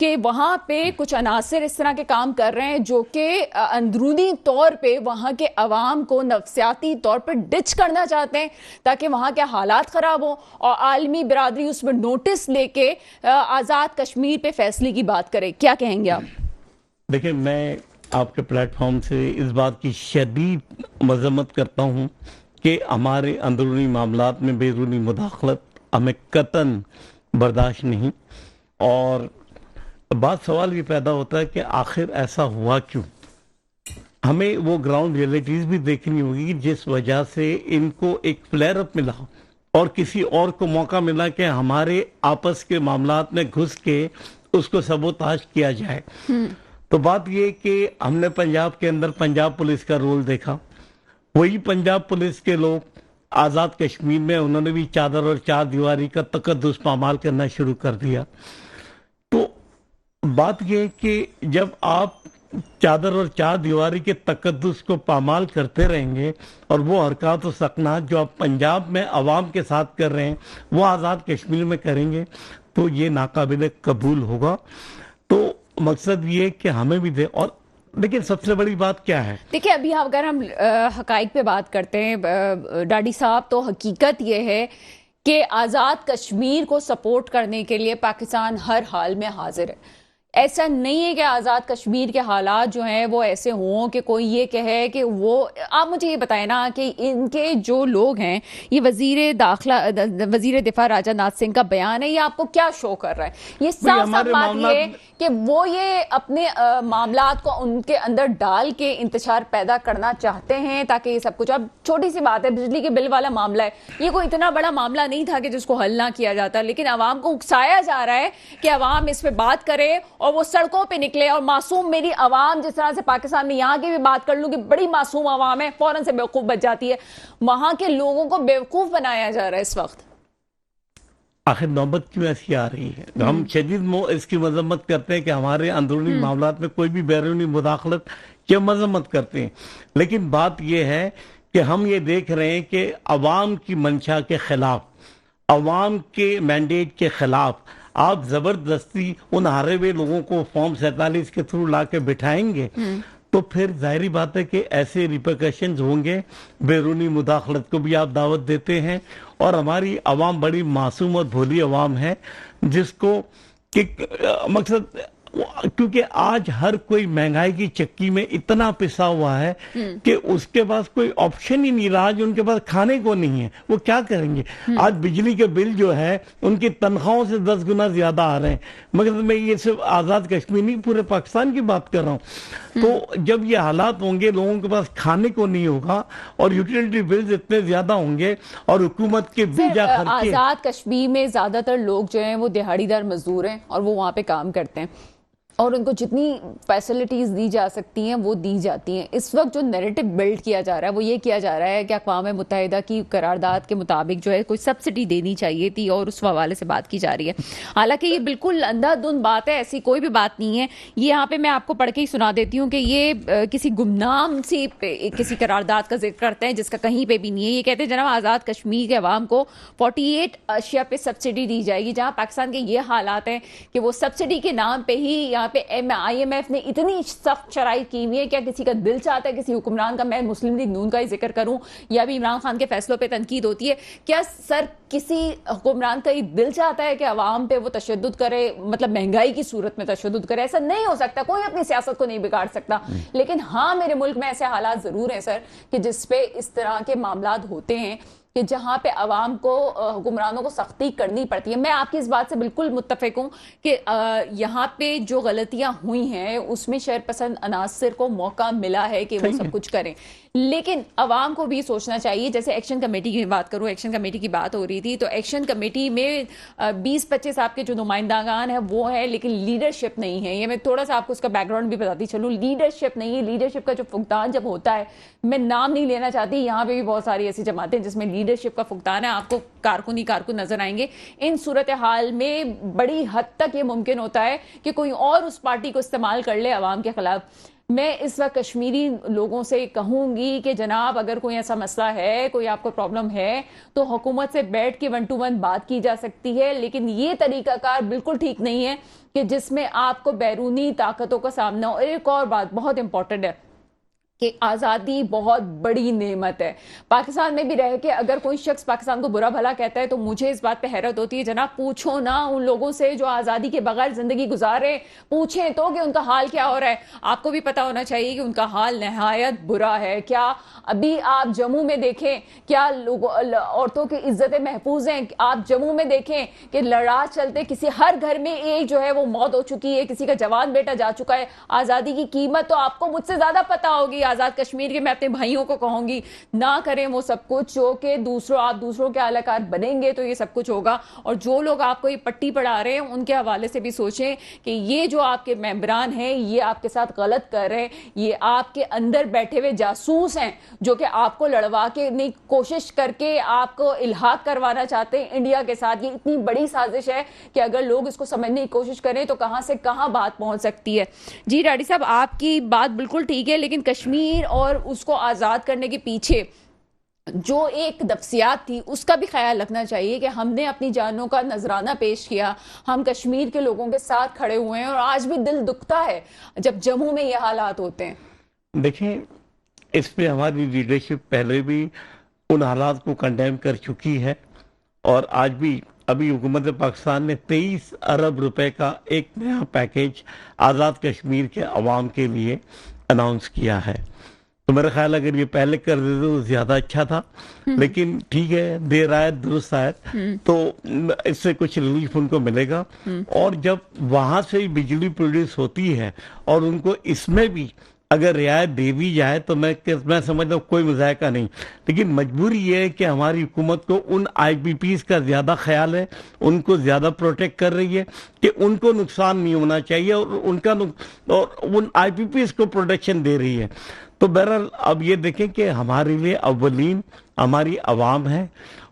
کہ وہاں پہ کچھ عناصر اس طرح کے کام کر رہے ہیں جو کہ اندرونی طور پہ وہاں کے عوام کو نفسیاتی طور پر ڈچ کرنا چاہتے ہیں تاکہ وہاں کے حالات خراب ہوں اور عالمی برادری اس میں نوٹس لے کے آزاد کشمیر پہ فیصلے کی بات کرے. کیا کہیں گے آپ؟ دیکھیں، میں آپ کے پلیٹ فارم سے اس بات کی شدید مذمت کرتا ہوں کہ ہمارے اندرونی معاملات میں بیرونی مداخلت ہمیں قطعاً برداشت نہیں. اور بات سوال یہ پیدا ہوتا ہے کہ آخر ایسا ہوا کیوں. ہمیں وہ گراؤنڈ ریئلٹیز بھی دیکھنی ہوگی جس وجہ سے ان کو ایک فلیئر اپ ملا اور کسی اور کو موقع ملا کہ ہمارے آپس کے معاملات میں گھس کے اس کو سبوتاش کیا جائے. تو بات یہ کہ ہم نے پنجاب کے اندر پنجاب پولیس کا رول دیکھا. وہی پنجاب پولیس کے لوگ آزاد کشمیر میں انہوں نے بھی چادر اور چار دیواری کا تقدس پامال کرنا شروع کر دیا. تو بات یہ کہ جب آپ چادر اور چار دیواری کے تقدس کو پامال کرتے رہیں گے اور وہ حرکات و سکنات جو آپ پنجاب میں عوام کے ساتھ کر رہے ہیں وہ آزاد کشمیر میں کریں گے تو یہ ناقابل قبول ہوگا. تو مقصد یہ کہ ہمیں بھی دے. اور لیکن سب سے بڑی بات کیا ہے؟ دیکھیں، ابھی اگر ہم حقائق پہ بات کرتے ہیں ڈاڈی صاحب، تو حقیقت یہ ہے کہ آزاد کشمیر کو سپورٹ کرنے کے لیے پاکستان ہر حال میں حاضر ہے. ایسا نہیں ہے کہ آزاد کشمیر کے حالات جو ہیں وہ ایسے ہوں کہ کوئی یہ کہے کہ وہ، آپ مجھے یہ بتائیں نا کہ ان کے جو لوگ ہیں، یہ وزیر دفاع راجہ ناتھ سنگھ کا بیان ہے، یہ آپ کو کیا شو کر رہا ہے؟ یہ صاف صاف بات یہ ہے کہ وہ یہ اپنے معاملات کو ان کے اندر ڈال کے انتشار پیدا کرنا چاہتے ہیں تاکہ یہ سب کچھ. اب چھوٹی سی بات ہے، بجلی کے بل والا معاملہ ہے، یہ کوئی اتنا بڑا معاملہ نہیں تھا کہ جس کو حل نہ کیا جاتا، لیکن عوام کو اکسایا جا رہا ہے کہ عوام اس پہ بات کرے اور وہ سڑکوں پہ نکلے. اور معصوم میری عوام، جس طرح سے پاکستان میں یہاں کی بھی بات کر لوں کہ بڑی معصوم عوام ہے، فوراً سے بیوقوف بچ جاتی ہے، وہاں کے لوگوں کو بیوقوف بنایا جا رہا ہے اس وقت. آخر نوبت کیوں ایسی آ رہی ہے؟ ہم شدید اس کی مذمت کرتے ہیں کہ ہمارے اندرونی معاملات میں کوئی بھی بیرونی مداخلت کی مذمت کرتے ہیں، لیکن بات یہ ہے کہ ہم یہ دیکھ رہے ہیں کہ عوام کی منشا کے خلاف، عوام کے مینڈیٹ کے خلاف آپ زبردستی ان ہارے ہوئے لوگوں کو فارم 47 کے تھرو لا کے بٹھائیں گے تو پھر ظاہری بات ہے کہ ایسے ریپرکشنز ہوں گے. بیرونی مداخلت کو بھی آپ دعوت دیتے ہیں اور ہماری عوام بڑی معصوم اور بھولی عوام ہے جس کو مقصد، کیونکہ آج ہر کوئی مہنگائی کی چکی میں اتنا پسا ہوا ہے کہ اس کے پاس کوئی آپشن ہی نہیں رہا. جو ان کے پاس کھانے کو نہیں ہے وہ کیا کریں گے؟ آج بجلی کے بل جو ہے ان کی تنخواہوں سے 10 گنا زیادہ آ رہے ہیں. مگر میں یہ صرف آزاد کشمیر نہیں، پورے پاکستان کی بات کر رہا ہوں. تو جب یہ حالات ہوں گے، لوگوں کے پاس کھانے کو نہیں ہوگا اور یوٹیلٹی بلز اتنے زیادہ ہوں گے اور حکومت کے بیجا خرچے. آزاد کشمیر میں زیادہ تر لوگ جو ہیں وہ دہاڑی دار مزدور ہیں اور وہ وہاں پہ کام کرتے ہیں اور ان کو جتنی فیسلٹیز دی جا سکتی ہیں وہ دی جاتی ہیں. اس وقت جو نیریٹو بلڈ کیا جا رہا ہے وہ یہ کیا جا رہا ہے کہ اقوام متحدہ کی قرارداد کے مطابق جو ہے کوئی سبسڈی دینی چاہیے تھی اور اس حوالے سے بات کی جا رہی ہے. حالانکہ یہ بالکل اندھا دھند بات ہے، ایسی کوئی بھی بات نہیں ہے. یہ یہاں پہ میں آپ کو پڑھ کے ہی سنا دیتی ہوں کہ یہ کسی گمنام سی کسی قرارداد کا ذکر کرتے ہیں جس کا کہیں پہ بھی نہیں ہے. یہ کہتے ہیں جناب آزاد کشمیر کے عوام کو 48 اشیاء پہ سبسڈی دی جائے گی، جہاں پاکستان کے یہ حالات ہیں کہ وہ سبسڈی کے نام پہ ہی پہ آئی ایم ایف نے اتنی سخت شرائط کی ہوئی ہے. کیا کسی کا دل چاہتا ہے کسی حکمران کا، میں مسلم لیگ نون کا ہی ذکر کروں یا بھی عمران خان کے فیصلوں پہ تنقید ہوتی ہے، کیا سر کسی حکمران کا ہی دل چاہتا ہے کہ عوام پہ وہ تشدد کرے، مطلب مہنگائی کی صورت میں تشدد کرے؟ ایسا نہیں ہو سکتا، کوئی اپنی سیاست کو نہیں بگاڑ سکتا. لیکن ہاں میرے ملک میں ایسے حالات ضرور ہیں سر کہ جس پہ اس طرح کے معاملات ہوتے ہیں کہ جہاں پہ عوام کو، حکمرانوں کو سختی کرنی پڑتی ہے. میں آپ کی اس بات سے بالکل متفق ہوں کہ یہاں پہ جو غلطیاں ہوئی ہیں اس میں شر پسند عناصر کو موقع ملا ہے کہ وہ سب کچھ کریں، لیکن عوام کو بھی سوچنا چاہیے. جیسے ایکشن کمیٹی کی بات کروں، ایکشن کمیٹی کی بات ہو رہی تھی، تو ایکشن کمیٹی میں 20-25 آپ کے جو نمائندگان ہیں وہ ہیں، لیکن لیڈرشپ نہیں ہے. یہ میں تھوڑا سا آپ کو اس کا بیک گراؤنڈ بھی بتاتی چلوں. لیڈرشپ نہیں ہے. لیڈرشپ کا جو فقدان جب ہوتا ہے، میں نام نہیں لینا چاہتی، یہاں پہ بھی بہت ساری ایسی جماعتیں جس میں لیڈرشپ کا فقدان ہے. آپ کو کارکن نظر آئیں گے. ان صورتحال میں بڑی حد تک یہ ممکن ہوتا ہے کہ کوئی اور اس پارٹی کو استعمال کر لے عوام کے خلاف. میں اس وقت کشمیری لوگوں سے کہوں گی کہ جناب اگر کوئی ایسا مسئلہ ہے, کوئی آپ کو پرابلم ہے, تو حکومت سے بیٹھ کے 1 to 1 بات کی جا سکتی ہے, لیکن یہ طریقہ کار بالکل ٹھیک نہیں ہے کہ جس میں آپ کو بیرونی طاقتوں کا سامنا ہو. ایک اور بات بہت امپورٹنٹ ہے کہ آزادی بہت بڑی نعمت ہے. پاکستان میں بھی رہ کے اگر کوئی شخص پاکستان کو برا بھلا کہتا ہے تو مجھے اس بات پہ حیرت ہوتی ہے. جناب پوچھو نا ان لوگوں سے جو آزادی کے بغیر زندگی گزارے, پوچھیں تو کہ ان کا حال کیا ہو رہا ہے. آپ کو بھی پتا ہونا چاہیے کہ ان کا حال نہایت برا ہے. کیا ابھی آپ جموں میں دیکھیں کیا عورتوں کی عزتیں محفوظ ہیں؟ آپ جموں میں دیکھیں کہ لڑا چلتے کسی ہر گھر میں ایک جو ہے وہ موت ہو چکی ہے, کسی کا جوان بیٹا جا چکا ہے. آزادی کی قیمت تو آپ کو مجھ سے زیادہ پتا ہوگی. آزاد کشمیر کے میں اپنے بھائیوں کو کہوں گی نہ کریں وہ سب کچھ جو کہ آپ دوسروں کے اعلی کار بنیں گے تو یہ سب کچھ ہوگا. اور جو لوگ آپ کو یہ پٹی پڑھا رہے ہیں ان کے حوالے سے بھی سوچیں کہ یہ جو آپ کے ممبران ہیں یہ آپ کے ساتھ غلط کر رہے ہیں. یہ آپ کے اندر بیٹھے ہوئے جاسوس ہیں جو کہ آپ کو لڑوا کے کوشش کر کے آپ کو الحاق کروانا چاہتے ہیں انڈیا کے ساتھ. یہ اتنی بڑی سازش ہے کہ اگر لوگ اس کو سمجھنے کی کوشش کریں تو کہاں سے کہاں بات پہنچ سکتی ہے. جی ڈاڈی صاحب آپ کی بات بالکل ٹھیک ہے, لیکن کشمیر اور اس کو آزاد کرنے کے پیچھے جو ایک نفسیات تھی اس کا بھی خیال رکھنا چاہیے کہ ہم نے اپنی جانوں کا نذرانہ پیش کیا, ہم کشمیر کے لوگوں کے ساتھ کھڑے ہوئے ہیں, اور آج بھی دل دکھتا ہے جب جموں میں یہ حالات ہوتے ہیں. دیکھیں اس پہ ہماری لیڈرشپ پہلے بھی ان حالات کو کنڈیم کر چکی ہے, اور آج بھی ابھی حکومت پاکستان نے 23 ارب روپے کا ایک نیا پیکیج آزاد کشمیر کے عوام کے لیے اناؤنس کیا ہے. تو میرا خیال اگر یہ پہلے کر دیتے تو زیادہ اچھا تھا, لیکن ٹھیک ہے دیر آئے درست آئے, تو اس سے کچھ ریلیف ان کو ملے گا. اور جب وہاں سے ہی بجلی پروڈیوس ہوتی ہے اور ان کو اس میں بھی اگر رعایت دے دی جائے تو میں سمجھتا ہوں کوئی مذائقہ نہیں. لیکن مجبوری یہ ہے کہ ہماری حکومت کو ان آئی پی پیز کا زیادہ خیال ہے, ان کو زیادہ پروٹیکٹ کر رہی ہے کہ ان کو نقصان نہیں ہونا چاہیے, اور ان آئی پی پیز کو پروٹیکشن دے رہی ہے. تو بہرحال اب یہ دیکھیں کہ ہمارے لیے اولین ہماری عوام ہے,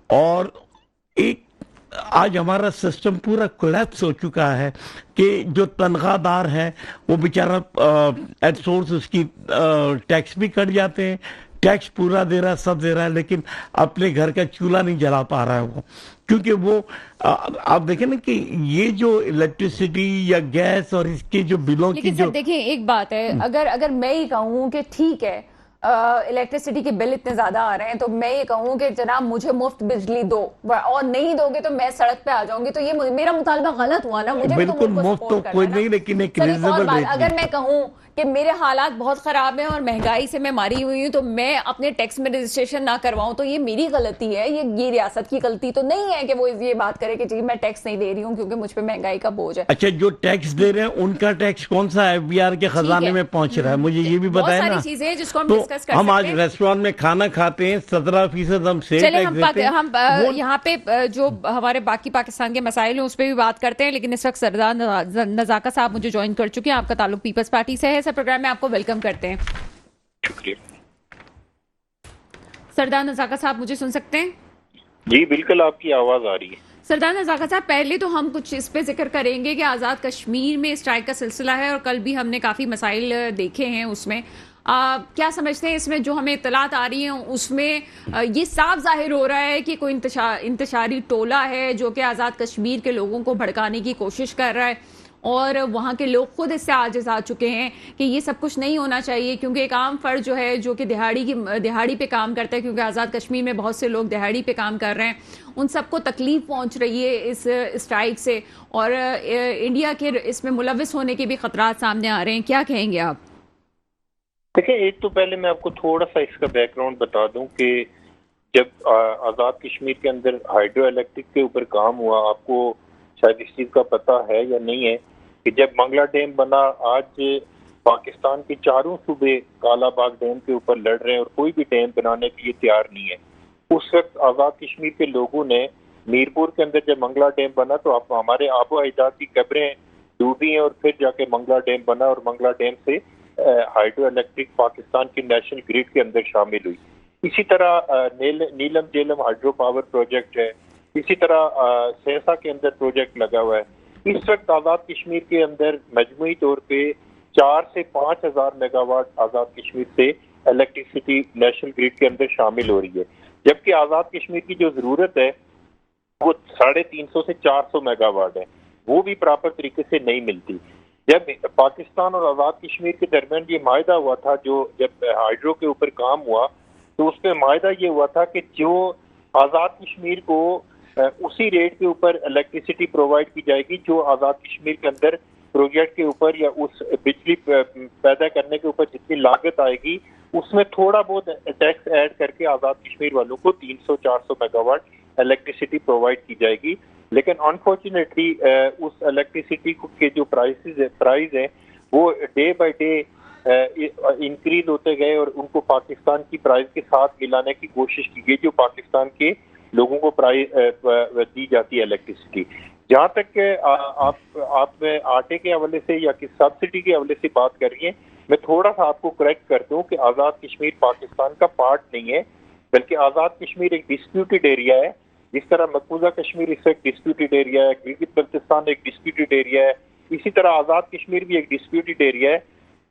اور ایک آج ہمارا سسٹم پورا کولیپس ہو چکا ہے کہ جو تنخواہ دار ہے وہ بیچارہ ایٹ سورس اس کی ٹیکس بھی کٹ جاتے ہیں, ٹیکس پورا دے رہا ہے, سب دے رہا ہے, لیکن اپنے گھر کا چولہا نہیں جلا پا رہا ہے وہ, کیونکہ وہ آپ دیکھیں نا کہ یہ جو الیکٹریسٹی یا گیس اور اس کے جو بلوں کی لیکن سر دیکھیں ایک بات ہے, اگر میں ہی کہوں کہ ٹھیک ہے الیکٹریسٹی کے بل اتنے زیادہ آ رہے ہیں تو میں یہ کہوں کہ جناب مجھے مفت بجلی دو, اور نہیں دو گے تو میں سڑک پہ آ جاؤں گی, تو یہ میرا مطالبہ غلط ہوا نا. مجھے بالکل مفت تو کوئی نہیں, لیکن ایک ریزنیبل ریٹ. اگر میں کہوں کہ میرے حالات بہت خراب ہیں اور مہنگائی سے میں ماری ہوئی ہوں تو میں اپنے ٹیکس میں رجسٹریشن نہ کرواؤں تو یہ میری غلطی ہے, یہ ریاست کی غلطی تو نہیں ہے کہ وہ یہ بات کرے کہ جی میں ٹیکس نہیں دے رہی ہوں کیونکہ مجھ پہ مہنگائی کا بوجھ ہے. اچھا جو ٹیکس دے رہے ہیں ان کا ٹیکس کون سا ایف بی آر کے خزانے میں پہنچ رہا ہے, مجھے یہ بھی بتائیں نا. بہت ساری چیزیں ہیں جس کو ہم تو ڈسکس کر سکتے ہیں. ہم آج ریسٹورانٹ میں کھانا کھاتے ہیں 17% ہم سیل ٹیکس دیتے ہیں. ہم یہاں پہ جو ہمارے باقی پاکستان کے مسائل ہیں اس پہ بھی بات کرتے ہیں, لیکن اس وقت سردار نزاکت صاحب مجھے جوائن کر چکے ہیں. آپ کا تعلق پیپلز پارٹی سے ہے. سر پروگرام میں آپ کو ویلکم کرتے ہیں. شکریہ. سردار نزاکت صاحب مجھے سن سکتے ہیں؟ جی بالکل آپ کی آواز آ رہی ہے. سردار نزاکت صاحب پہلے تو ہم کچھ اس پہ ذکر کریں گے کہ آزاد کشمیر میں اسٹرائک کا سلسلہ ہے اور کل بھی ہم نے کافی مسائل دیکھے ہیں. اس میں کیا سمجھتے ہیں اس میں جو ہمیں اطلاعات آ رہی ہیں اس میں یہ صاف ظاہر ہو رہا ہے کہ کوئی انتشاری ٹولہ ہے جو کہ آزاد کشمیر کے لوگوں کو بھڑکانے کی کوشش کر رہا ہے, اور وہاں کے لوگ خود اس سے عاجز آ چکے ہیں کہ یہ سب کچھ نہیں ہونا چاہیے, کیونکہ ایک عام فرد جو ہے جو کہ دہاڑی پہ کام کرتا ہے, کیونکہ آزاد کشمیر میں بہت سے لوگ دہاڑی پہ کام کر رہے ہیں, ان سب کو تکلیف پہنچ رہی ہے اس اسٹرائک سے, اور انڈیا کے اس میں ملوث ہونے کے بھی خطرات سامنے آ رہے ہیں. کیا کہیں گے آپ؟ دیکھیں ایک تو پہلے میں آپ کو تھوڑا سا اس کا بیک گراؤنڈ بتا دوں کہ جب آزاد کشمیر کے اندر ہائیڈرو الیکٹرک کے اوپر کام ہوا, آپ کو شاید اس چیز کا پتہ ہے یا نہیں ہے کہ جب منگلا ڈیم بنا, آج پاکستان کے چاروں صوبے کالا باغ ڈیم کے اوپر لڑ رہے ہیں اور کوئی بھی ڈیم بنانے کے لیے تیار نہیں ہے. اس وقت آزاد کشمیر کے لوگوں نے میرپور کے اندر جب منگلا ڈیم بنا تو ہمارے آب و اجداد کی قبریں ڈوبی ہیں, اور پھر جا کے منگلا ڈیم بنا, اور منگلا ڈیم سے ہائیڈرو الیکٹرک پاکستان کی نیشنل گریڈ کے اندر شامل ہوئی. اسی طرح نیلم جیلم ہائیڈرو پاور پروجیکٹ ہے، اسی طرح سہسا کے اندر پروجیکٹ لگا ہوا ہے۔ اس وقت آزاد کشمیر کے اندر مجموعی طور پہ 4 سے 5 ہزار میگا واٹ آزاد کشمیر سے الیکٹریسٹی نیشنل گریڈ کے اندر شامل ہو رہی ہے، جبکہ آزاد کشمیر کی جو ضرورت ہے وہ 350 سے 400 میگا واٹ ہے، وہ بھی پراپر طریقے سے نہیں ملتی۔ جب پاکستان اور آزاد کشمیر کے درمیان یہ معاہدہ ہوا تھا، جب ہائیڈرو کے اوپر کام ہوا تو اس پہ معاہدہ یہ ہوا تھا کہ جو آزاد کشمیر کو اسی ریٹ کے اوپر الیکٹریسٹی پرووائڈ کی جائے گی جو آزاد کشمیر کے اندر پروجیکٹ کے اوپر یا اس بجلی پیدا کرنے کے اوپر جتنی لاگت آئے گی اس میں تھوڑا بہت ٹیکس ایڈ کر کے آزاد کشمیر والوں کو 300-400 میگا واٹ الیکٹریسٹی پرووائڈ کی جائے گی۔ لیکن انفارچونیٹلی اس الیکٹریسٹی کے جو پرائز ہیں وہ ڈے بائی ڈے انکریز ہوتے گئے اور ان کو پاکستان کی پرائز کے ساتھ ملانے کی کوشش کی گئی جو پاکستان کے لوگوں کو پرائز دی جاتی ہے الیکٹریسٹی۔ جہاں تک کہ آپ آٹے کے حوالے سے یا کس سبسڈی کے حوالے سے بات کر رہی ہیں، میں تھوڑا سا آپ کو کریکٹ کر دوں کہ آزاد کشمیر پاکستان کا پارٹ نہیں ہے، بلکہ آزاد کشمیر ایک ڈسپیوٹڈ ایریا ہے۔ جس طرح مقبوضہ کشمیر اس ایک ڈسپیوٹڈ ایریا ہے، گلگت بلتستان ایک ڈسپیوٹڈ ایریا ہے، اسی طرح آزاد کشمیر بھی ایک ڈسپیوٹڈ ایریا ہے۔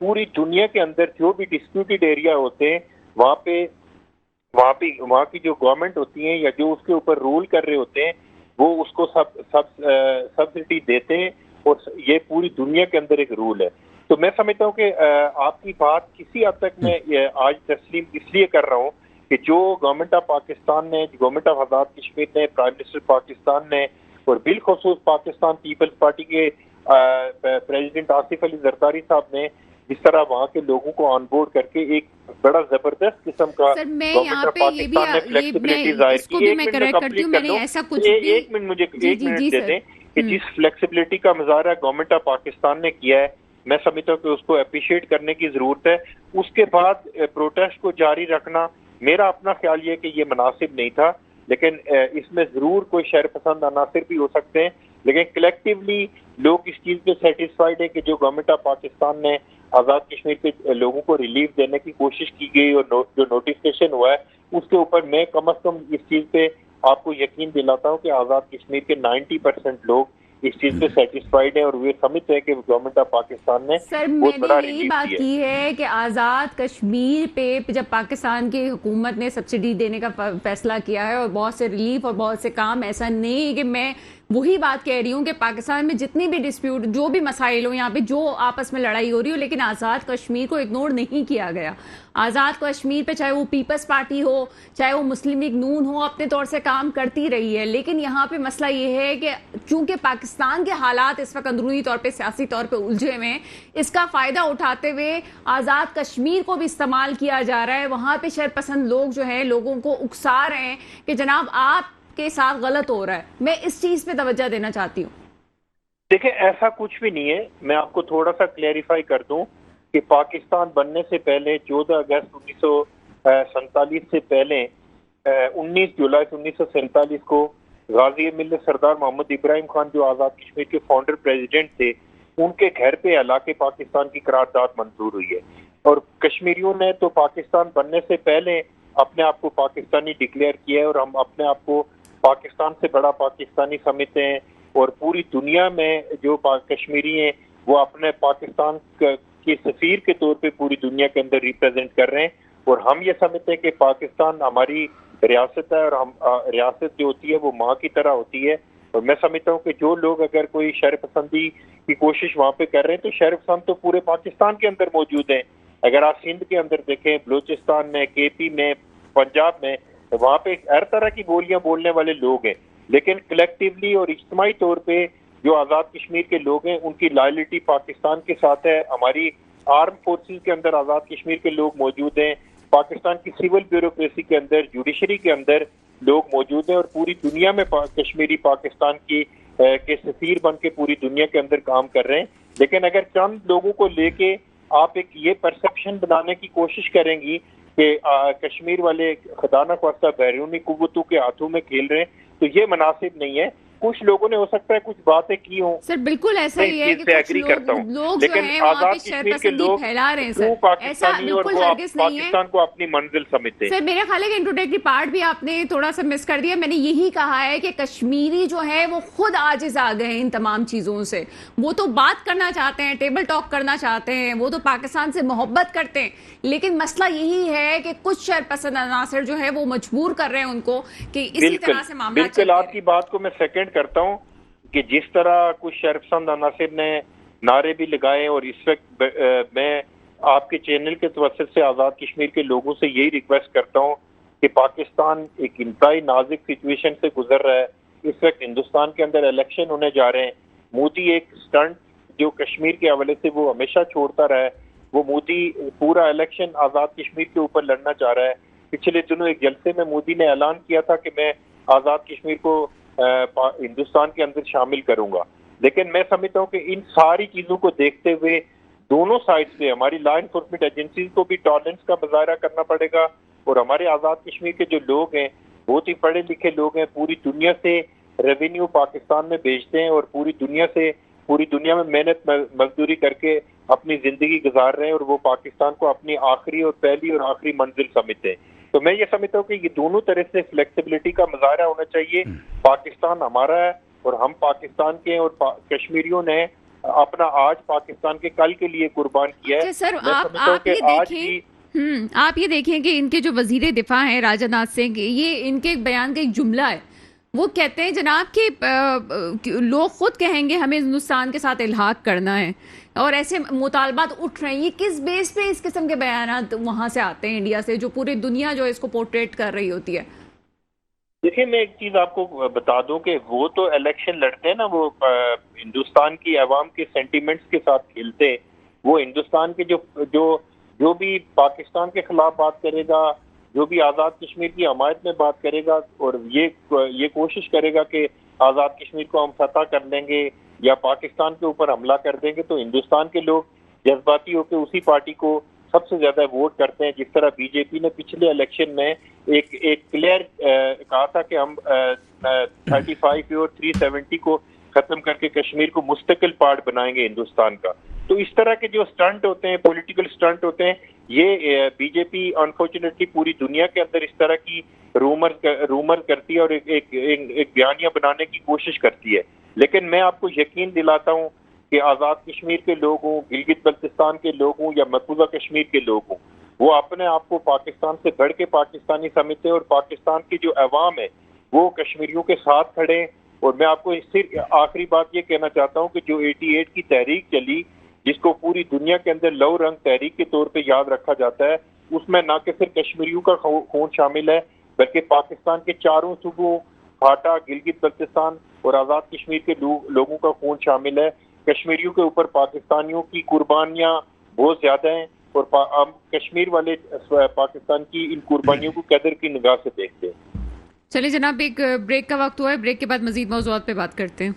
پوری دنیا کے اندر جو بھی ڈسپیوٹڈ ایریا ہوتے ہیں وہاں کی جو گورنمنٹ ہوتی ہیں یا جو اس کے اوپر رول کر رہے ہوتے ہیں وہ اس کو سبسڈی دیتے ہیں، اور یہ پوری دنیا کے اندر ایک رول ہے۔ تو میں سمجھتا ہوں کہ آپ کی بات کسی حد تک میں آج تسلیم اس لیے کر رہا ہوں کہ جو گورنمنٹ آف پاکستان نے، گورنمنٹ آف آزاد کشمیر نے، پرائم منسٹر پاکستان نے اور بالخصوص پاکستان پیپلز پارٹی کے پریزیڈنٹ آصف علی زرداری صاحب نے جس طرح وہاں کے لوگوں کو آن بورڈ کر کے ایک بڑا زبردست قسم کا گورنمنٹ آف پاکستان نے فلیکسیبلٹی ظاہر کی۔ ایک منٹ دے دیں کہ جس فلیکسیبلٹی کا مظاہرہ گورنمنٹ آف پاکستان نے کیا ہے میں سمجھتا ہوں کہ اس کو اپریشیٹ کرنے کی ضرورت ہے۔ اس کے بعد پروٹیسٹ کو جاری رکھنا میرا اپنا خیال یہ کہ یہ مناسب نہیں تھا، لیکن اس میں ضرور کوئی شہر پسند عناصر بھی ہو سکتے ہیں، لیکن کلیکٹیولی لوگ اس چیز پہ سیٹسفائیڈ ہے کہ جو گورنمنٹ آف پاکستان نے آزاد کشمیر کے لوگوں کو ریلیف دینے کی کوشش کی گئی اور جو نوٹیفکیشن ہوا ہے اس کے اوپر میں کم از کم اس چیز پہ آپ کو یقین دلاتا ہوں کہ آزاد کشمیر کے 90% لوگ اس چیز پہ سیٹسفائیڈ ہیں اور وہ سمجھتے ہیں کہ گورنمنٹ آف پاکستان نے بہت بڑا ریلیف یہی بات کی ہے کہ آزاد کشمیر پہ جب پاکستان کی حکومت نے سبسڈی دینے کا فیصلہ کیا ہے اور بہت سے ریلیف اور بہت سے کام، ایسا نہیں کہ میں وہی بات کہہ رہی ہوں کہ پاکستان میں جتنی بھی ڈسپیوٹ جو بھی مسائل ہو یہاں پہ جو آپس میں لڑائی ہو رہی ہو لیکن آزاد کشمیر کو اگنور نہیں کیا گیا۔ آزاد کشمیر پہ چاہے وہ پیپلز پارٹی ہو چاہے وہ مسلم لیگ نون ہو اپنے طور سے کام کرتی رہی ہے، لیکن یہاں پہ مسئلہ یہ ہے کہ چونکہ پاکستان کے حالات اس وقت اندرونی طور پہ سیاسی طور پہ الجھے ہوئے ہیں، اس کا فائدہ اٹھاتے ہوئے آزاد کشمیر کو بھی استعمال کیا جا رہا ہے۔ وہاں پہ شہر پسند لوگ جو ہیں لوگوں کو اکسا رہے ہیں کہ جناب آپ کے ساتھ غلط ہو رہا ہے۔ میں اس چیز پہ توجہ دینا چاہتی ہوں۔ دیکھیں ایسا کچھ بھی نہیں ہے، میں آپ کو تھوڑا سا کلیریفائی کر دوں کہ پاکستان بننے سے پہلے 14 اگست 1947 سے پہلے 19 جولائی 1947 کو غازی ملت سردار محمد ابراہیم خان جو آزاد کشمیر کے فاؤنڈر پریزیڈنٹ تھے ان کے گھر پہ علاقے پاکستان کی قرارداد منظور ہوئی ہے، اور کشمیریوں نے تو پاکستان بننے سے پہلے اپنے آپ کو پاکستانی ڈکلیئر کیا ہے اور ہم اپنے آپ کو پاکستان سے بڑا پاکستانی سمجھتے ہیں، اور پوری دنیا میں جو کشمیری ہیں وہ اپنے پاکستان کے سفیر کے طور پہ پوری دنیا کے اندر ریپرزینٹ کر رہے ہیں، اور ہم یہ سمجھتے ہیں کہ پاکستان ہماری ریاست ہے اور ہم ریاست جو ہوتی ہے وہ ماں کی طرح ہوتی ہے۔ اور میں سمجھتا ہوں کہ جو لوگ اگر کوئی شہر پسندی کی کوشش وہاں پہ کر رہے ہیں تو شہر پسند تو پورے پاکستان کے اندر موجود ہیں۔ اگر آپ سندھ کے اندر دیکھیں، بلوچستان میں، کے پی میں، پنجاب میں، وہاں پہ ہر طرح کی بولیاں بولنے والے لوگ ہیں، لیکن کلیکٹیولی اور اجتماعی طور پہ جو آزاد کشمیر کے لوگ ہیں ان کی لائلٹی پاکستان کے ساتھ ہے۔ ہماری آرم فورسز کے اندر آزاد کشمیر کے لوگ موجود ہیں، پاکستان کی سول بیوروکریسی کے اندر، جوڈیشری کے اندر لوگ موجود ہیں، اور پوری دنیا میں کشمیری پاکستان کی کے سفیر بن کے پوری دنیا کے اندر کام کر رہے ہیں۔ لیکن اگر چند لوگوں کو لے کے آپ ایک یہ پرسپشن بنانے کی کوشش کریں گی کہ کشمیر والے خدا نخواستہ بیرونی قوتوں کے ہاتھوں میں کھیل رہے ہیں تو یہ مناسب نہیں ہے۔ کچھ لوگوں نے ہو سکتا ہے کچھ باتیں کی ہوں. سر بالکل ایسا ہی ہے کہ کچھ لوگ جو ہیں وہاں پہ شہر پسندی پھیلا رہے ہیں سر. ایسا بالکل ہرگز نہیں ہے. پاکستان کو اپنی منزل سمجھتے ہیں. سر میرے خیال ہے کہ انٹروڈکٹری پارٹ بھی آپ نے تھوڑا سا مس کر دیا. میں نے یہی کہا ہے کہ کشمیری جو ہے وہ خود عاجز آ گئے ہیں ان تمام چیزوں سے. وہ تو بات کرنا چاہتے ہیں, ٹیبل ٹاک کرنا چاہتے ہیں, وہ تو پاکستان سے محبت کرتے ہیں, لیکن مسئلہ یہی ہے کہ کچھ شہر پسند عناصر جو ہے وہ مجبور کر رہے ہیں ان کو کہ اسی طرح سے معاملات چلتے بالکل آپ کی بات کو میں سیکنڈ کرتا ہوں کہ جس طرح کچھ شہر پسند عناصر نے نعرے بھی لگائے, اور اس وقت میں آپ کے چینل کے توسط سے آزاد کشمیر کے لوگوں سے یہی ریکویسٹ کرتا ہوں کہ پاکستان ایک انتہائی نازک سچویشن سے گزر رہا ہے. اس وقت ہندوستان کے اندر الیکشن ہونے جا رہے ہیں. مودی ایک سٹنٹ جو کشمیر کے حوالے سے وہ ہمیشہ چھوڑتا رہا ہے, وہ مودی پورا الیکشن آزاد کشمیر کے اوپر لڑنا چاہ رہا ہے. پچھلے دنوں ایک جلسے میں مودی نے اعلان کیا تھا کہ میں آزاد کشمیر کو ہندوستان کے اندر شامل کروں گا. لیکن میں سمجھتا ہوں کہ ان ساری چیزوں کو دیکھتے ہوئے دونوں سائڈ سے ہماری لا انفورسمنٹ ایجنسیز کو بھی ٹالرنس کا مظاہرہ کرنا پڑے گا, اور ہمارے آزاد کشمیر کے جو لوگ ہیں بہت ہی پڑھے لکھے لوگ ہیں, پوری دنیا سے ریونیو پاکستان میں بھیجتے ہیں اور پوری دنیا میں محنت مزدوری کر کے اپنی زندگی گزار رہے ہیں, اور وہ پاکستان کو اپنی آخری اور پہلی اور آخری منزل سمجھتے ہیں. تو میں یہ سمجھتا ہوں کہ یہ دونوں طرح سے فلیکسیبلٹی کا مظاہرہ ہونا چاہیے. پاکستان ہمارا ہے اور ہم پاکستان کے, اور کشمیریوں نے اپنا آج پاکستان کے کل کے لیے قربان کیا ہے. سر آپ یہ دیکھیں کہ ان کے جو وزیر دفاع ہیں راجہ ناتھ سنگھ, یہ ان کے بیان کا ایک جملہ ہے. وہ کہتے ہیں جناب کہ لوگ خود کہیں گے ہمیں ہندوستان کے ساتھ الحاق کرنا ہے, اور ایسے مطالبات اٹھ رہے ہیں. یہ کس بیس پہ اس قسم کے بیانات وہاں سے آتے ہیں انڈیا سے, جو پوری دنیا جو اس کو پورٹریٹ کر رہی ہوتی ہے؟ دیکھیں میں ایک چیز آپ کو بتا دوں کہ وہ تو الیکشن لڑتے ہیں نا, وہ ہندوستان کی عوام کے سینٹیمنٹس کے ساتھ کھیلتے ہیں. وہ ہندوستان کے جو بھی پاکستان کے خلاف بات کرے گا, جو بھی آزاد کشمیر کی حمایت میں بات کرے گا, اور یہ کوشش کرے گا کہ آزاد کشمیر کو ہم فتح کر لیں گے یا پاکستان کے اوپر حملہ کر دیں گے, تو ہندوستان کے لوگ جذباتی ہو کے اسی پارٹی کو سب سے زیادہ ووٹ کرتے ہیں. جس طرح بی جے پی نے پچھلے الیکشن میں ایک کلیئر کہا تھا کہ ہم 35 اور 370 کو ختم کر کے کشمیر کو مستقل پارٹ بنائیں گے ہندوستان کا. تو اس طرح کے جو سٹنٹ ہوتے ہیں, پولیٹیکل سٹنٹ ہوتے ہیں, یہ بی جے پی انفارچونیٹلی پوری دنیا کے اندر اس طرح کی رومر کرتی ہے اور ایک بیانیہ بنانے کی کوشش کرتی ہے. لیکن میں آپ کو یقین دلاتا ہوں کہ آزاد کشمیر کے لوگ ہوں, گلگت بلتستان کے لوگ ہوں یا مقبوضہ کشمیر کے لوگ ہوں, وہ اپنے آپ کو پاکستان سے بڑھ کے پاکستانی سمجھتے ہیں, اور پاکستان کی جو عوام ہے وہ کشمیریوں کے ساتھ کھڑے ہیں. اور میں آپ کو صرف آخری بات یہ کہنا چاہتا ہوں کہ جو 88 کی تحریک چلی, جس کو پوری دنیا کے اندر لو رنگ تحریک کے طور پہ یاد رکھا جاتا ہے, اس میں نہ کہ صرف کشمیریوں کا خون شامل ہے بلکہ پاکستان کے چاروں صوبوں کھاٹا, گلگت بلتستان اور آزاد کشمیر کے لوگوں کا خون شامل ہے. کشمیریوں کے اوپر پاکستانیوں کی قربانیاں بہت زیادہ ہیں, اور ہم کشمیر والے پاکستان کی ان قربانیوں کو قدر کی نگاہ سے دیکھتے ہیں. چلیں جناب, ایک بریک کا وقت ہوا ہے, بریک کے بعد مزید موضوعات پہ بات کرتے ہیں.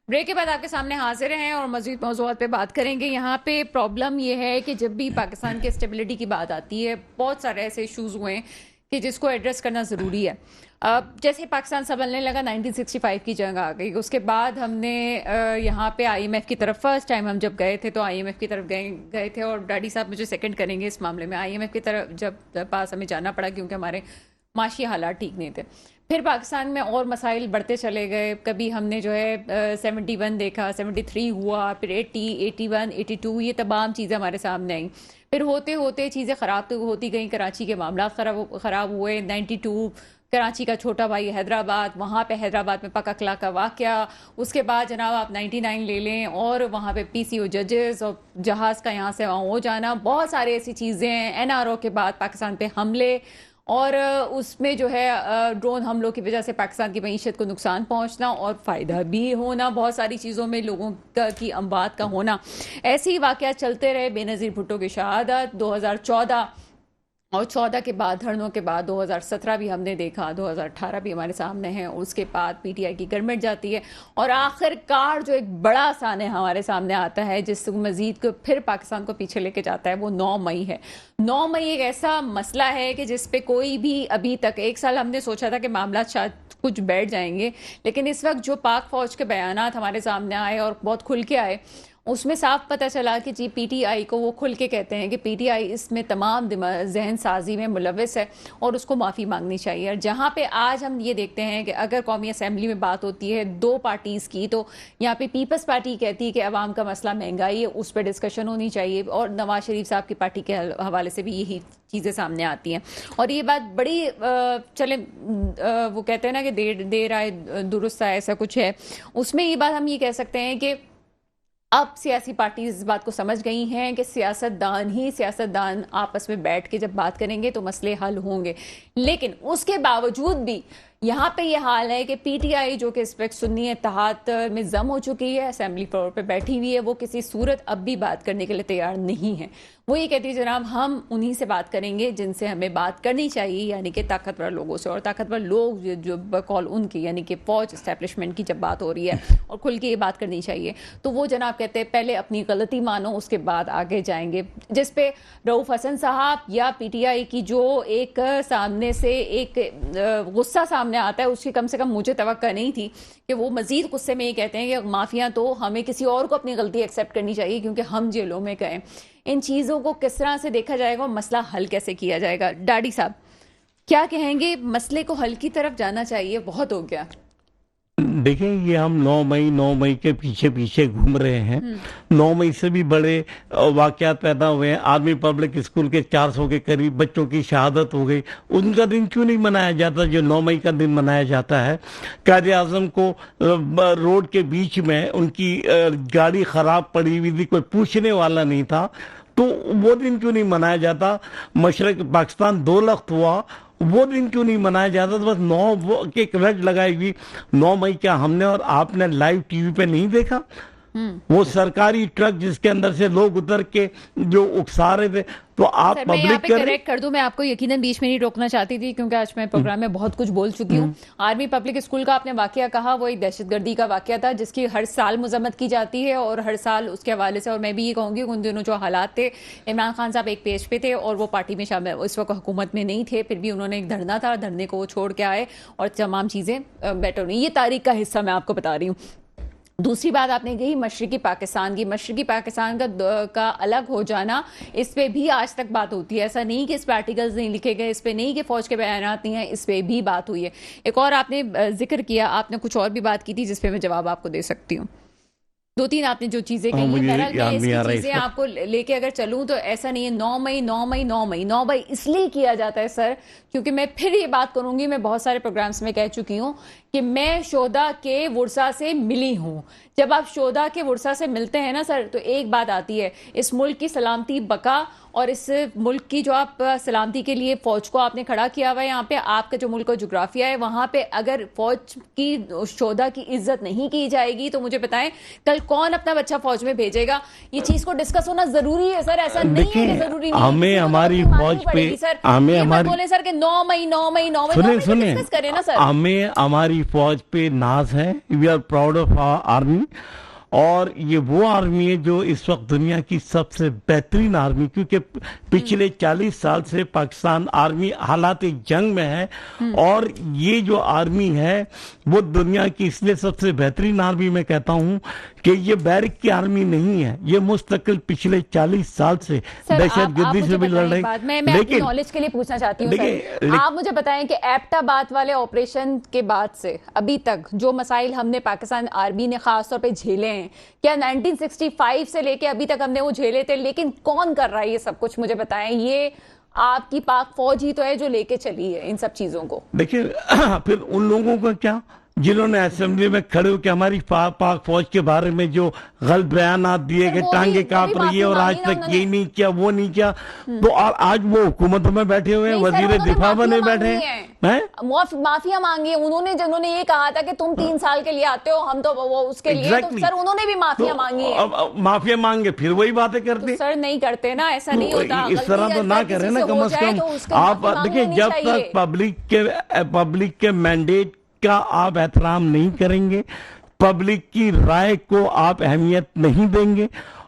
بریک کے بعد آپ کے سامنے حاضر ہیں اور مزید موضوعات پہ بات کریں گے. یہاں پہ پرابلم یہ ہے کہ جب بھی پاکستان کے اسٹیبلٹی کی بات آتی ہے, بہت سارے ایسے ایشوز ہوئے ہیں کہ جس کو ایڈریس کرنا ضروری ہے. جیسے پاکستان سنبھلنے لگا 1965 کی جنگ آ گئی, اس کے بعد ہم نے یہاں پہ آئی ایم ایف کی طرف فرسٹ ٹائم ہم جب گئے تھے تو آئی ایم ایف کی طرف گئے تھے, اور ڈیڈی صاحب مجھے سیکنڈ کریں گے اس معاملے میں. آئی ایم ایف کی طرف جب پاس ہمیں جانا پڑا کیونکہ ہمارے معاشی حالات ٹھیک نہیں تھے. پھر پاکستان میں اور مسائل بڑھتے چلے گئے. کبھی ہم نے جو ہے 71 دیکھا, 73 ہوا, پھر 80, 81, 82, یہ تمام چیزیں ہمارے سامنے آئیں. پھر ہوتے ہوتے چیزیں خراب تو ہوتی گئیں. کراچی کے معاملات خراب ہوئے. 92 کراچی کا چھوٹا بھائی حیدرآباد, وہاں پہ حیدرآباد میں پکا کلا کا واقعہ. اس کے بعد جناب آپ 99 لے لیں, اور وہاں پہ پی سی او ججز اور جہاز کا یہاں سے وہاں ہو جانا, بہت سارے ایسی چیزیں ہیں. این آر او کے بعد پاکستان پہ حملے, اور اس میں جو ہے ڈرون حملوں کی وجہ سے پاکستان کی معیشت کو نقصان پہنچنا اور فائدہ بھی ہونا, بہت ساری چیزوں میں لوگوں کی اموات کا ہونا. ایسے ہی واقعات چلتے رہے. بے نظیر بھٹو کی شہادت, 2014 اور 14 کے بعد دھرنوں کے بعد 2017 بھی ہم نے دیکھا, 2018 بھی ہمارے سامنے ہے, اور اس کے بعد پی ٹی آئی کی گورنمنٹ جاتی ہے, اور آخر کار جو ایک بڑا سانحہ ہمارے سامنے آتا ہے جس مزید کو پھر پاکستان کو پیچھے لے کے جاتا ہے, وہ 9 مئی ہے. 9 مئی ایک ایسا مسئلہ ہے کہ جس پہ کوئی بھی ابھی تک, ایک سال ہم نے سوچا تھا کہ معاملات شاید کچھ بیٹھ جائیں گے, لیکن اس وقت جو پاک فوج کے بیانات ہمارے سامنے آئے اور بہت کھل کے آئے, اس میں صاف پتہ چلا کہ جی پی ٹی آئی کو وہ کھل کے کہتے ہیں کہ پی ٹی آئی اس میں تمام ذہن سازی میں ملوث ہے اور اس کو معافی مانگنی چاہیے. اور جہاں پہ آج ہم یہ دیکھتے ہیں کہ اگر قومی اسمبلی میں بات ہوتی ہے 2 پارٹیز کی, تو یہاں پہ پیپلز پارٹی کہتی ہے کہ عوام کا مسئلہ مہنگائی ہے, اس پہ ڈسکشن ہونی چاہیے, اور نواز شریف صاحب کی پارٹی کے حوالے سے بھی یہی چیزیں سامنے آتی ہیں. اور یہ بات بڑی چلیں وہ کہتے ہیں نا کہ دیر آئے درست آئے, ایسا کچھ ہے اس میں. یہ بات ہم یہ کہہ سکتے ہیں کہ اب سیاسی پارٹیز اس بات کو سمجھ گئی ہیں کہ سیاست دان آپس میں بیٹھ کے جب بات کریں گے تو مسئلے حل ہوں گے. لیکن اس کے باوجود بھی یہاں پہ یہ حال ہے کہ پی ٹی آئی جو کہ اس وقت سنی اتحاد میں ضم ہو چکی ہے, اسمبلی فلور پہ بیٹھی ہوئی ہے, وہ کسی صورت اب بھی بات کرنے کے لیے تیار نہیں ہے. وہ یہ کہتی ہے جناب ہم انہی سے بات کریں گے جن سے ہمیں بات کرنی چاہیے, یعنی کہ طاقتور لوگوں سے. اور طاقتور لوگ جو بقول ان کی, یعنی کہ فوج اسٹیبلشمنٹ کی جب بات ہو رہی ہے اور کھل کے یہ بات کرنی چاہیے, تو وہ جناب کہتے ہیں پہلے اپنی غلطی مانو, اس کے بعد آگے جائیں گے. جس پہ رؤوف حسن صاحب یا پی ٹی آئی کی جو ایک سامنے سے ایک غصہ سامنے آتا ہے, اس کی کم سے کم مجھے توقع نہیں تھی کہ وہ مزید غصے میں یہ کہتے ہیں کہ مافیا تو ہمیں کسی اور کو اپنی غلطی ایکسیپٹ کرنی چاہیے کیونکہ ہم جیلوں میں گئے. ان چیزوں کو کس طرح سے دیکھا جائے گا اور مسئلہ حل کیسے کیا جائے گا؟ ڈاڈی صاحب کیا کہیں گے؟ مسئلے کو حل کی طرف جانا چاہیے, بہت ہو گیا. دیکھیں یہ ہم 9 مئی کے پیچھے گھوم رہے ہیں. 9 مئی سے بھی بڑے واقعات پیدا ہوئے ہیں. آرمی پبلک اسکول کے 400 کے قریب بچوں کی شہادت ہو گئی. ان کا دن کیوں نہیں منایا جاتا جو 9 مئی کا دن منایا جاتا ہے؟ قائد اعظم کو روڈ کے بیچ میں ان کی گاڑی خراب پڑی ہوئی تھی, کوئی پوچھنے والا نہیں تھا, تو وہ دن کیوں نہیں منایا جاتا؟ مشرق پاکستان 2 لخت ہوا, وہ دن کیوں نہیں منایا جاتا؟ تو بس 9 کے ایک رٹ لگائی ہوئی. 9 مئی کیا ہم نے اور آپ نے لائیو ٹی وی پہ نہیں دیکھا؟ وہ سرکاری ٹرک جس کے اندر سے لوگ اتر کے جو اکسا رہے تھے, تو آپ میں یہاں پبلک پہ کریکٹ کر دوں, میں آپ کو یقیناً بیچ میں نہیں روکنا چاہتی تھی کیونکہ آج میں پروگرام میں بہت کچھ بول چکی ہوں. آرمی پبلک اسکول کا آپ نے واقعہ کہا, وہ ایک دہشت گردی کا واقعہ تھا جس کی ہر سال مذمت کی جاتی ہے اور ہر سال اس کے حوالے سے. اور میں بھی یہ کہوں گی ان دنوں جو حالات تھے, عمران خان صاحب ایک پیج پہ تھے اور وہ پارٹی میں شامل, اس وقت حکومت میں نہیں تھے, پھر بھی انہوں نے ایک دھرنا تھا, دھرنے کو وہ چھوڑ کے آئے اور تمام چیزیں بیٹر ہوئی. یہ تاریخ کا حصہ میں آپ کو بتا رہی ہوں. دوسری بات آپ نے کہی مشرقی پاکستان کی, مشرقی پاکستان کا الگ ہو جانا, اس پہ بھی آج تک بات ہوتی ہے. ایسا نہیں کہ اس پہ آرٹیکلز نہیں لکھے گئے, اس پہ نہیں کہ فوج کے بیانات نہیں ہیں, اس پہ بھی بات ہوئی ہے. ایک اور آپ نے ذکر کیا, آپ نے کچھ اور بھی بات کی تھی جس پہ میں جواب آپ کو دے سکتی ہوں. 2-3 آپ نے جو چیزیں کہی ہیں, بہرحال میں اس کی چیزیں آپ کو لے کے اگر چلوں تو ایسا نہیں ہے 9 مئی اس لیے کیا جاتا ہے سر, کیونکہ میں پھر یہ بات کروں گی, میں بہت سارے پروگرامز میں کہہ چکی ہوں کہ میں شہداء کے ورثہ سے ملی ہوں. جب آپ شہداء کے ورثہ سے ملتے ہیں نا سر, تو ایک بات آتی ہے, اس ملک کی سلامتی بقا اور اس ملک کی جو آپ سلامتی کے لیے فوج کو آپ نے کھڑا کیا ہوا ہے یہاں پہ, آپ کا جو ملک کا جغرافیہ ہے وہاں پہ اگر فوج کی شہداء کی عزت نہیں کی جائے گی تو مجھے بتائیں کل کون اپنا بچہ فوج میں بھیجے گا؟ یہ چیز کو ڈسکس ہونا ضروری ہے سر, ایسا نہیں ہے کہ ضروری نہیں. ہمیں ہماری فوج پہ بولے سر کہ 9 مئی ڈسکس کریں نا سر. ہمیں ہماری فوج پہ ناز ہے, we are proud of army, اور یہ وہ آرمی ہے جو اس وقت دنیا کی سب سے بہترین آرمی, کیونکہ پچھلے 40 سال سے پاکستان آرمی حالات جنگ میں ہے, اور یہ جو آرمی ہے وہ دنیا کی اس لیے سب سے بہترین آرمی میں کہتا ہوں کہ یہ بیرک کی آرمی نہیں ہے, یہ مستقل پچھلے 40 سال سے دہشت گردی سے بھی لڑ رہی. میں اپنی نالج کے لیے پوچھنا چاہتی ہوں سر, آپ مجھے بتائیں کہ ایبٹ آباد والے آپریشن کے بعد سے ابھی تک جو مسائل ہم نے پاکستان آرمی نے خاص طور پہ جھیلے ہیں, کیا 1965 سے لے کے ابھی تک ہم نے وہ جھیلے تھے, لیکن کون کر رہا ہے یہ سب کچھ مجھے بتائیں. یہ آپ کی پاک فوج ہی تو ہے جو لے کے چلی ہے ان سب چیزوں کو. دیکھیں پھر ان لوگوں کا کیا جنہوں نے اسمبلی میں کھڑے ہو کے ہماری پاک فوج کے بارے میں جو غلط بیانات دیے گئے، ٹانگیں کانپ رہی ہے اور آج تک یہ نہیں کیا وہ نہیں کیا، تو آج وہ حکومتوں میں بیٹھے ہوئے ہیں، وزیر دفاع بنے بیٹھے ہیں۔ معافیاں مانگی ہیں انہوں نے، جنہوں نے یہ کہا تھا کہ تم 3 سال کے لیے آتے ہو، ہم تو وہ اس کے لیے تو سر انہوں نے بھی معافیاں مانگی ہیں۔ معافیا مانگے پھر وہی باتیں کرتے، سر نہیں کرتے نا، ایسا نہیں ہوتا، اس طرح تو نہ کریں نا، کم از کم آپ دیکھیں جب تک پبلک کے مینڈیٹ کا آپ احترام نہیں کریں گے، پبلک کی رائے کو آپ اہمیت نہیں دیں گے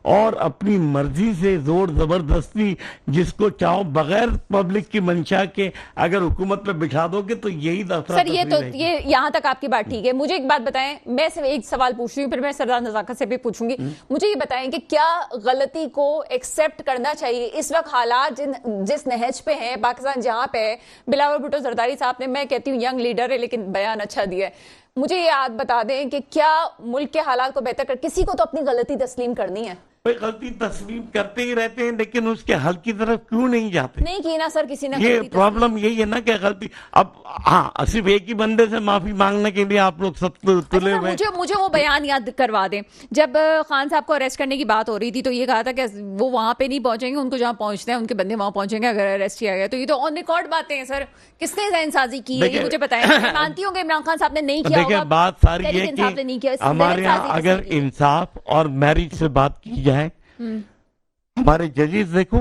اور اپنی مرضی سے زور زبردستی جس کو چاہو بغیر پبلک کی منشا کے اگر حکومت پہ بٹھا دو گے تو یہی دفتر سر یہ یہاں تک آپ کی بات ٹھیک ہے۔ مجھے ایک بات بتائیں، میں صرف ایک سوال پوچھ رہی ہوں، پھر میں سردار نزاکت سے بھی پوچھوں گی۔ مجھے یہ بتائیں کہ کیا غلطی کو ایکسیپٹ کرنا چاہیے اس وقت حالات جس نہج پہ ہیں پاکستان جہاں پہ ہے؟ بلاول بھٹو زرداری صاحب نے، میں کہتی ہوں ینگ لیڈر ہے لیکن بیان اچھا دیا ہے، مجھے یہ یاد بتا دیں کہ کیا ملک کے حالات کو بہتر کسی کو تو اپنی غلطی تسلیم کرنی ہے؟ غلطی تسلیم کرتے ہی رہتے ہیں لیکن اس کے حل کی طرف کیوں نہیں جاتے؟ نہیں کی نا سر کسی نے، یہ پرابلم یہی ہے نا کہ غلطی، اب ہاں صرف ایک ہی بندے سے معافی مانگنے کے لیے آپ لوگ سب تلے ہوئے۔ مجھے وہ بیان یاد کروا دیں جب خان صاحب کو اریسٹ کرنے کی بات ہو رہی تھی تو یہ کہا تھا کہ وہ وہاں پہ نہیں پہنچیں گے، ان کو جہاں پہنچتے ہیں ان کے بندے وہاں پہنچیں گے اگر اریسٹ کیا گیا تو۔ یہ تو آن ریکارڈ باتیں ہیں سر، کس نے ذہن سازی کی ہے یہ مجھے بتائیں۔ مانتی ہوں کہ عمران خان صاحب نے نہیں کیا ہوگا، بات ساری یہ کہ ہمارے یہاں اگر انصاف اور میرٹ سے بات کی جائے، ہمارے ججز دیکھو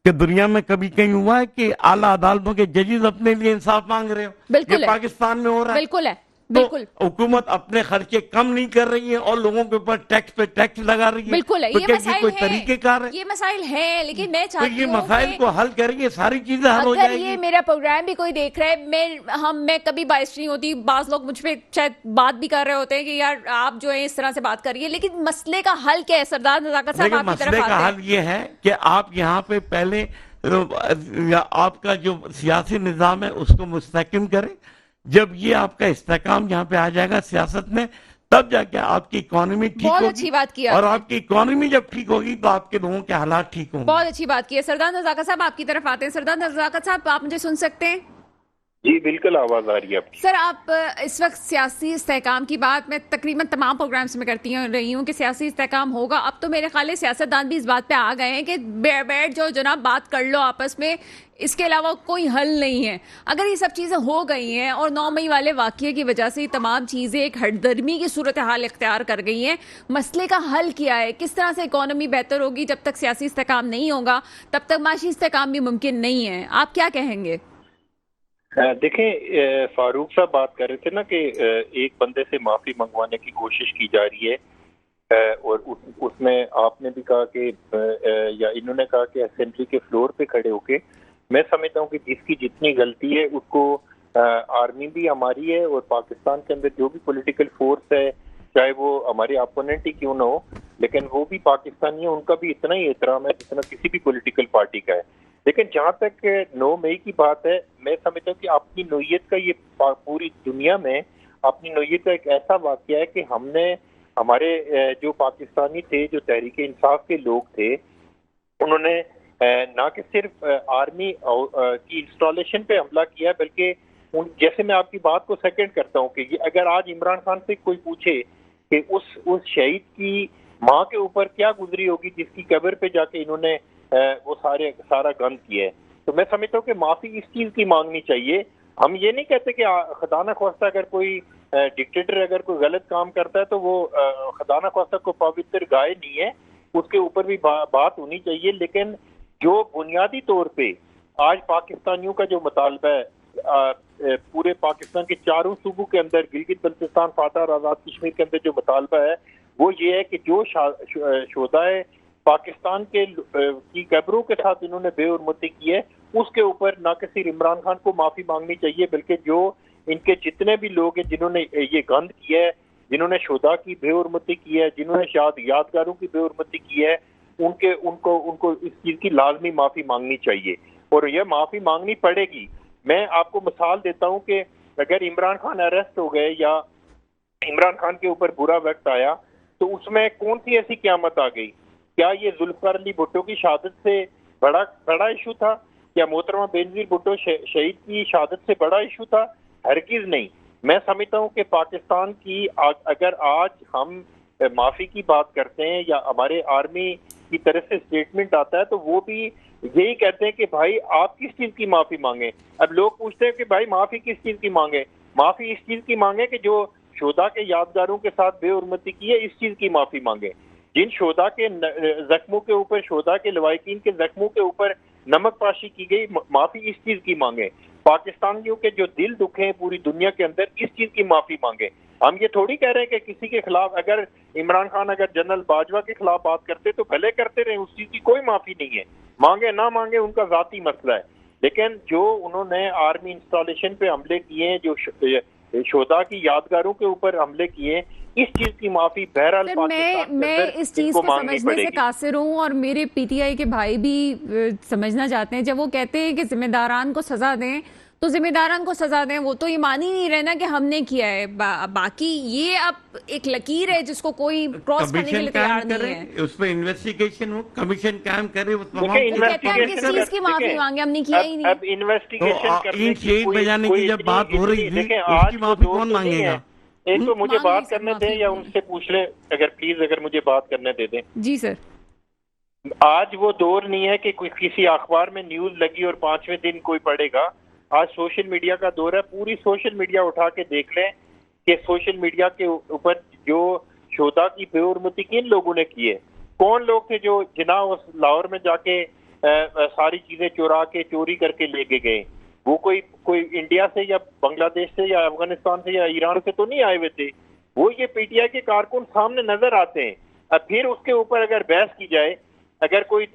کہ دنیا میں کبھی کہیں ہوا ہے کہ اعلیٰ عدالتوں کے ججز اپنے لیے انصاف مانگ رہے ہو؟ یہ پاکستان میں ہو رہا ہے، بالکل ہے، بالکل۔ حکومت اپنے خرچے کم نہیں کر رہی ہے اور لوگوں کے اوپر ٹیکس پہ ٹیکس لگا رہی ہے، بالکل ہے، یہ مسائل کوئی طریقہ کار ہے؟ یہ مسائل ہیں لیکن میں چاہتی ہوں یہ مسائل کو حل کریں گے ساری چیزیں حل ہو جائیں گی۔ اگر یہ میرا پروگرام بھی کوئی دیکھ رہا ہے، میں کبھی باعث نہیں ہوتی، بعض لوگ مجھ پہ شاید بات بھی کر رہے ہوتے ہیں کہ یار آپ جو ہے اس طرح سے بات کریے، لیکن مسئلے کا حل کیا ہے؟ سردار نزاکت صاحب آپ کی طرف آتے ہیں۔ مسئلے کا حل یہ ہے کہ آپ یہاں پہ پہلے آپ کا جو سیاسی نظام ہے اس کو مستحکم کریں، جب یہ آپ کا استحکام یہاں پہ آ جائے گا سیاست میں تب جا کے آپ کی اکانومی ٹھیک ہوگی، اچھی بات کی اور آپ کی اکانومی جب ٹھیک ہوگی تو آپ کے لوگوں کے حالات ٹھیک ہوں گے۔ بہت اچھی بات کی ہے۔ سردار نزاکت صاحب آپ کی طرف آتے ہیں۔ سردار نزاکت صاحب آپ مجھے سن سکتے ہیں؟ جی بالکل آواز آ رہی ہے آپ کی۔ سر آپ اس وقت سیاسی استحکام کی بات میں تقریباً تمام پروگرامز میں کرتی رہی ہوں کہ سیاسی استحکام ہوگا، اب تو میرے خیال ہے سیاستدان بھی اس بات پہ آ گئے ہیں کہ بیٹھ جو جناب بات کر لو آپس میں، اس کے علاوہ کوئی حل نہیں ہے۔ اگر یہ سب چیزیں ہو گئی ہیں اور 9 مئی والے واقعے کی وجہ سے یہ تمام چیزیں ایک ہٹ درمی کی صورتحال اختیار کر گئی ہیں، مسئلے کا حل کیا ہے؟ کس طرح سے اکانومی بہتر ہوگی؟ جب تک سیاسی استحکام نہیں ہوگا تب تک معاشی استحکام بھی ممکن نہیں ہے، آپ کیا کہیں گے؟ دیکھیں فاروق صاحب بات کر رہے تھے نا کہ ایک بندے سے معافی منگوانے کی کوشش کی جا رہی ہے اور اس میں آپ نے بھی کہا کہ یا انہوں نے کہا کہ اسمبلی کے فلور پہ کھڑے ہو کے، میں سمجھتا ہوں کہ جس کی جتنی غلطی ہے اس کو آرمی بھی ہماری ہے اور پاکستان کے اندر جو بھی پولیٹیکل فورس ہے چاہے وہ ہمارے اپوننٹ ہی کیوں نہ ہو لیکن وہ بھی پاکستانی ہے، ان کا بھی اتنا ہی احترام ہے جتنا کسی بھی پولیٹیکل پارٹی کا ہے۔ لیکن جہاں تک 9 مئی کی بات ہے، میں سمجھتا ہوں کہ اپنی نوعیت کا یہ پوری دنیا میں اپنی نوعیت کا ایک ایسا واقعہ ہے کہ ہم نے ہمارے جو پاکستانی تھے، جو تحریک انصاف کے لوگ تھے، انہوں نے نہ کہ صرف آرمی کی انسٹالیشن پہ حملہ کیا بلکہ جیسے میں آپ کی بات کو سیکنڈ کرتا ہوں کہ اگر آج عمران خان سے کوئی پوچھے کہ اس شہید کی ماں کے اوپر کیا گزری ہوگی جس کی قبر پہ جا کے انہوں نے وہ سارا گند کیا ہے، تو میں سمجھتا ہوں کہ معافی اس چیز کی مانگنی چاہیے۔ ہم یہ نہیں کہتے کہ خدا نہ خواستہ اگر کوئی ڈکٹیٹر اگر کوئی غلط کام کرتا ہے تو وہ خدا نہ خواستہ کو پوتر گائے نہیں ہے، اس کے اوپر بھی بات ہونی چاہیے، لیکن جو بنیادی طور پہ آج پاکستانیوں کا جو مطالبہ ہے پورے پاکستان کے چاروں صوبوں کے اندر، گلگت بلتستان، فاتح اور آزاد کشمیر کے اندر جو مطالبہ ہے وہ یہ ہے کہ جو شہدائے پاکستان کی قبروں کے ساتھ انہوں نے بے حرمتی کی ہے اس کے اوپر نہ کہ صرف عمران خان کو معافی مانگنی چاہیے بلکہ جو ان کے جتنے بھی لوگ ہیں جنہوں نے یہ گند کیا ہے، جنہوں نے شہداء کی بے حرمتی کی ہے، جنہوں نے یادگاروں کی بے حرمتی کی ہے، ان کو اس چیز کی لازمی معافی مانگنی چاہیے اور یہ معافی مانگنی پڑے گی۔ میں آپ کو مثال دیتا ہوں کہ اگر عمران خان اریسٹ ہو گئے یا عمران خان کے اوپر برا وقت آیا تو اس میں کون سی ایسی قیامت آ گئی؟ کیا یہ ذوالفقار علی بھٹو کی شہادت سے بڑا ایشو تھا؟ کیا محترمہ بینظیر بھٹو شہید کی شہادت سے بڑا ایشو تھا؟ ہرگز نہیں۔ میں سمجھتا ہوں کہ پاکستان کی اگر آج ہم معافی کی بات کرتے ہیں یا ہمارے آرمی کی طرف سے اسٹیٹمنٹ آتا ہے تو وہ بھی یہی کہتے ہیں کہ بھائی آپ کس چیز کی معافی مانگیں. اب لوگ پوچھتے ہیں کہ بھائی معافی کس چیز کی مانگیں. معافی اس چیز کی مانگیں کہ جو شہداء کے یادگاروں کے ساتھ بے حرمتی کی ہے اس چیز کی معافی مانگیں. جن شہداء کے زخموں کے اوپر، شہداء کے لواحقین کے زخموں کے اوپر نمک پاشی کی گئی، معافی اس چیز کی مانگیں. پاکستانیوں کے جو دل دکھے ہیں پوری دنیا کے اندر اس چیز کی معافی مانگیں. ہم یہ تھوڑی کہہ رہے ہیں کہ کسی کے خلاف اگر عمران خان اگر جنرل باجوہ کے خلاف بات کرتے تو بھلے کرتے رہے، اس چیز کی کوئی معافی نہیں ہے. مانگے نہ مانگے ان کا ذاتی مسئلہ ہے. لیکن جو انہوں نے آرمی انسٹالیشن پہ حملے کیے ہیں، جو شہداء کی یادگاروں کے اوپر حملے کیے ہیں، اس چیز کی معافی بہرحال میں اس چیز کو سمجھنے سے قاصر ہوں، اور میرے پی ٹی آئی کے بھائی بھی سمجھنا چاہتے ہیں. جب وہ کہتے ہیں کہ ذمہ داران کو سزا دیں تو ذمہ داران کو سزا دیں. وہ تو یہ مان ہی نہیں رہنا کہ ہم نے کیا ہے. باقی یہ اب ایک لکیر ہے جس کو کوئی کراس کرنے کے لیے تیار نہیں ہے. اس پہ انویسٹیگیشن ہو، کمیشن قائم کرے. وہ کہتے ہیں کس چیز کی معافی مانگے، ہم نے کیا ہی نہیں. اب انویسٹیگیشن کرنے شہید بجانے کی جب بات ہو رہی تھی اس کی معافی کون مانگے گا؟ ایک تو مجھے بات کرنے دیں یا ان سے پوچھ لیں اگر پلیز، اگر مجھے بات کرنے دے دیں. جی سر. آج وہ دور نہیں ہے کہ کوئی کسی اخبار میں نیوز لگی اور 5ویں دن کوئی پڑھے گا. آج سوشل میڈیا کا دور ہے. پوری سوشل میڈیا اٹھا کے دیکھ لیں کہ سوشل میڈیا کے اوپر جو شہداء کی بے حرمتی کن لوگوں نے کی ہے. کون لوگ تھے جو جناح لاہور میں جا کے ساری چیزیں چورا کے چوری کر کے لے کے گئے. وہ کوئی انڈیا سے یا بنگلہ دیش سے یا افغانستان سے یا ایران سے تو نہیں آئے ہوئے تھے. وہ یہ پی ٹی آئی کے کارکن سامنے نظر آتے ہیں. اب پھر اس کے اوپر اگر بحث کی جائے، اگر کوئی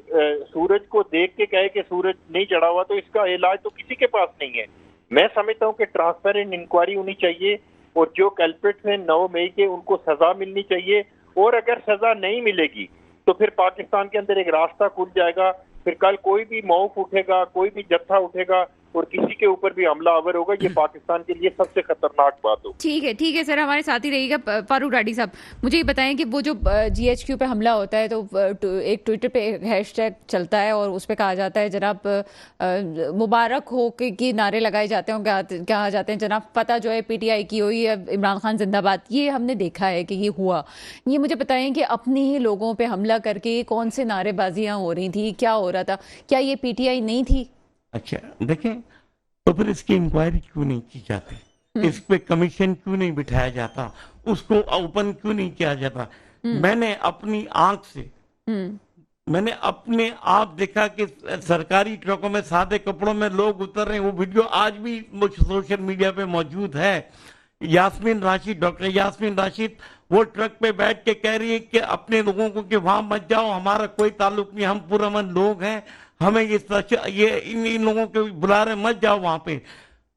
سورج کو دیکھ کے کہے کہ سورج نہیں چڑھا ہوا تو اس کا علاج تو کسی کے پاس نہیں ہے. میں سمجھتا ہوں کہ ٹرانسپیرنٹ انکوائری ہونی چاہیے اور جو کلپریٹس ہیں 9 مئی کے ان کو سزا ملنی چاہیے. اور اگر سزا نہیں ملے گی تو پھر پاکستان کے اندر ایک راستہ کھل جائے گا. پھر کل کوئی بھی موقف اٹھے گا، کوئی بھی جتھا اٹھے گا اور کسی کے اوپر بھی حملہ آور ہوگا. یہ پاکستان کے لیے سب سے خطرناک بات ہوگی. ٹھیک ہے سر، ہمارے ساتھ ہی رہیے گا. فاروق ڈاڈی صاحب، مجھے یہ بتائیں کہ وہ جو جی ایچ کیو پہ حملہ ہوتا ہے تو ایک ٹویٹر پہ ہیش ٹیگ چلتا ہے اور اس پہ کہا جاتا ہے جناب مبارک ہو کہ نعرے لگائے جاتے ہیں، کہا جاتے ہیں جناب فتح جو ہے پی ٹی آئی کی ہوئی ہے، عمران خان زندہ باد. یہ ہم نے دیکھا ہے کہ یہ ہوا. یہ مجھے بتائیں کہ اپنے ہی لوگوں پہ حملہ کر کے کون سے نعرے بازیاں ہو رہی تھی، کیا ہو رہا تھا؟ کیا یہ پی ٹی آئی نہیں تھی؟ اچھا دیکھیں، تو پھر اس کی انکوائری کیوں نہیں کی جاتی؟ اس پہ کمیشن کیوں نہیں بٹھایا جاتا؟ اس کو اوپن کیوں نہیں کیا جاتا؟ میں نے اپنی آنکھ سے میں نے اپنے آپ دیکھا کہ سرکاری ٹرکوں میں سادے کپڑوں میں لوگ اتر رہے ہیں. وہ ویڈیو آج بھی سوشل میڈیا پہ موجود ہے. یاسمین راشد، ڈاکٹر یاسمین راشد وہ ٹرک پہ بیٹھ کے کہہ رہی ہے کہ اپنے لوگوں کو کہ وہاں مت جاؤ، ہمارا کوئی تعلق نہیں، ہم پرامن لوگ ہیں، ہمیں یہ ان لوگوں کے بلا رہے مت جاؤ وہاں پہ.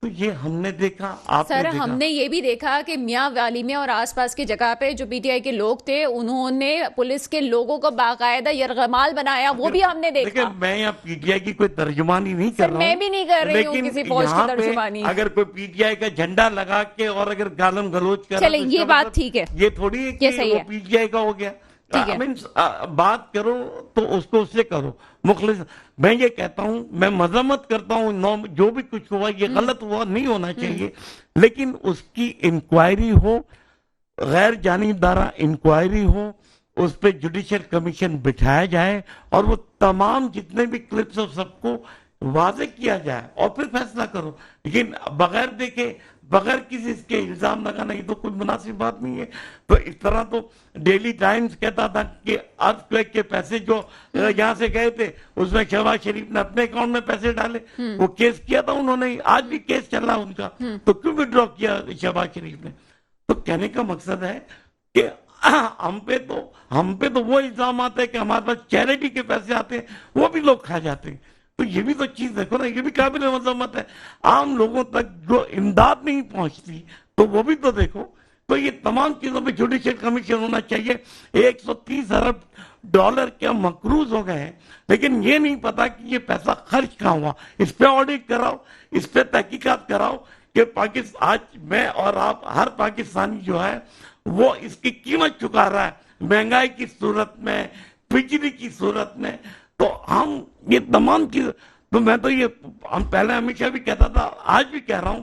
تو یہ ہم نے دیکھا. آپ سر ہم نے یہ بھی دیکھا کہ میاں والی میں اور آس پاس کی جگہ پہ جو پی ٹی آئی کے لوگ تھے انہوں نے پولیس کے لوگوں کو باقاعدہ یرغمال بنایا، وہ بھی ہم نے دیکھا. میں یہاں پی ٹی آئی کی کوئی ترجمانی نہیں کر رہا ہوں، میں بھی نہیں کر رہی ہوں کسی فوج کی ترجمانی. اگر کوئی پی ٹی آئی کا جھنڈا لگا کے اور اگر گالم گلوچ کر چلے یہ بات ٹھیک ہے، یہ تھوڑی ہے کہ وہ پی ٹی آئی کا ہو گیا. بات کرو تو اس کو اس سے کرو مخلص. میں یہ کہتا ہوں، میں مذمت کرتا ہوں جو بھی کچھ ہوا یہ غلط ہوا، نہیں ہونا چاہیے، لیکن اس کی انکوائری ہو، غیر جانبدارہ انکوائری ہو، اس پہ جوڈیشل کمیشن بٹھایا جائے اور وہ تمام جتنے بھی کلپس ہو سب کو واضح کیا جائے اور پھر فیصلہ کرو. لیکن بغیر دیکھے، بغیر کسی اس کے الزام لگانا، یہ تو کوئی مناسب بات نہیں ہے. تو اس طرح تو ڈیلی ٹائمز کہتا تھا کہ ارتھ کویک کے پیسے جو یہاں سے گئے تھے اس میں شہباز شریف نے اپنے اکاؤنٹ میں پیسے ڈالے. وہ کیس کیا تھا انہوں نے، آج بھی کیس چل رہا ان کا، تو کیوں وڈرا کیا شہباز شریف نے؟ تو کہنے کا مقصد ہے کہ ہم پہ تو وہ الزام آتا ہے کہ ہمارے پاس چیریٹی کے پیسے آتے ہیں وہ بھی لوگ کھا جاتے ہیں. تو یہ بھی تو چیز دیکھو نا، یہ بھی قابل مذمت ہے. عام لوگوں تک جو امداد نہیں پہنچتی تو وہ بھی تو دیکھو. تو یہ تمام چیزوں پہ جوڈیشل کمیشن ہونا چاہیے. 130 ارب ڈالر کیا مقروض ہو گئے ہیں، لیکن یہ نہیں پتا کہ یہ پیسہ خرچ کہاں ہوا. اس پہ آڈٹ کراؤ، اس پہ تحقیقات کراؤ کہ پاکستان آج میں اور آپ ہر پاکستانی جو ہے وہ اس کی قیمت چکا رہا ہے، مہنگائی کی صورت میں، بجلی کی صورت میں. تو ہم یہ تمام چیز، تو میں تو یہ ہم پہلے ہمیشہ بھی کہتا تھا، آج بھی کہہ رہا ہوں